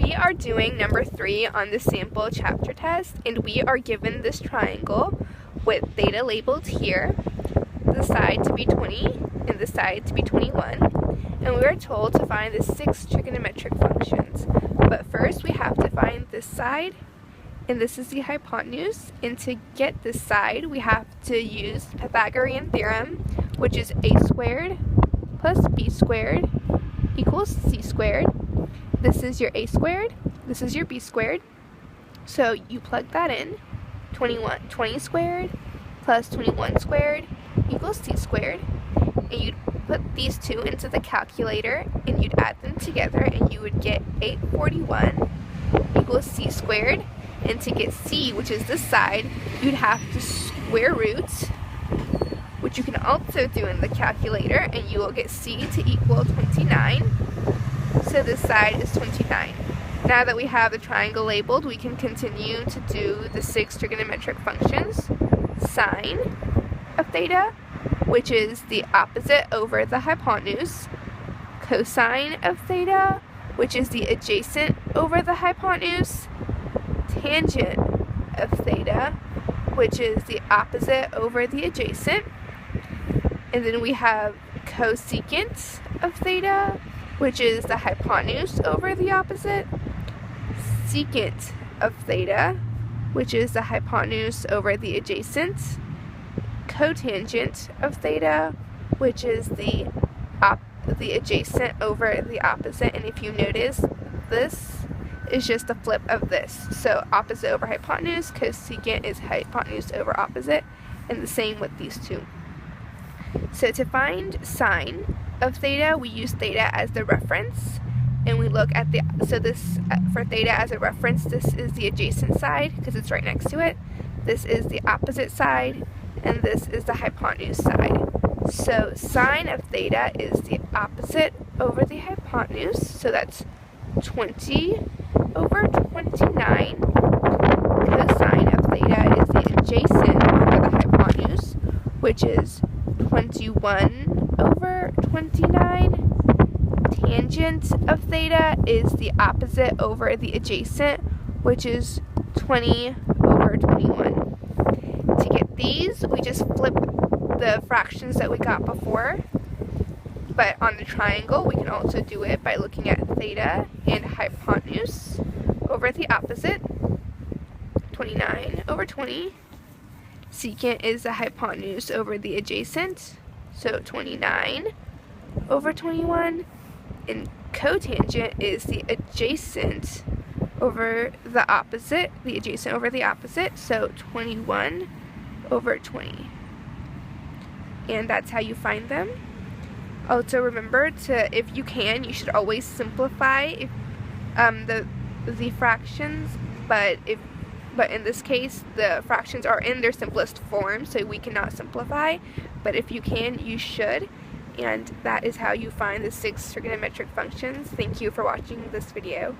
We are doing number 3 on the sample chapter test, and we are given this triangle with theta labeled here, the side to be 20 and the side to be 21, and we are told to find the 6 trigonometric functions. But first we have to find this side, and this is the hypotenuse, and to get this side we have to use Pythagorean theorem, which is a squared plus b squared equals c squared. This is your a squared, this is your b squared, so you plug that in. 20 squared plus 21 squared equals c squared, and you'd put these two into the calculator and you'd add them together and you would get 841 equals c squared. And to get c, which is this side, you'd have to square root, which you can also do in the calculator, and you will get c to equal 29. So this side is 29. Now that we have the triangle labeled, we can continue to do the 6 trigonometric functions. Sine of theta, which is the opposite over the hypotenuse. Cosine of theta, which is the adjacent over the hypotenuse. Tangent of theta, which is the opposite over the adjacent. And then we have cosecant of theta, which is the hypotenuse over the opposite. Secant of theta, which is the hypotenuse over the adjacent. Cotangent of theta, which is the adjacent over the opposite. And if you notice, this is just a flip of this. So opposite over hypotenuse, cosecant is hypotenuse over opposite, and the same with these two. So to find sine of theta, we use theta as the reference, and we look at for theta as a reference, this is the adjacent side because it's right next to it. This is the opposite side, and this is the hypotenuse side. So sine of theta is the opposite over the hypotenuse, so that's 20 over 29. Cosine of theta is the adjacent over the hypotenuse, which is 21 over 29. Tangent of theta is the opposite over the adjacent, which is 20 over 21. To get these, we just flip the fractions that we got before, but on the triangle we can also do it by looking at theta and hypotenuse over the opposite. 29 over 20. Secant is the hypotenuse over the adjacent, so 29 over 21. And cotangent is the adjacent over the opposite, so 21 over 20. And that's how you find them. Also remember to, if you can, you should always simplify the fractions, but in this case the fractions are in their simplest form, so we cannot simplify, but if you can, you should. And that is how you find the 6 trigonometric functions. Thank you for watching this video.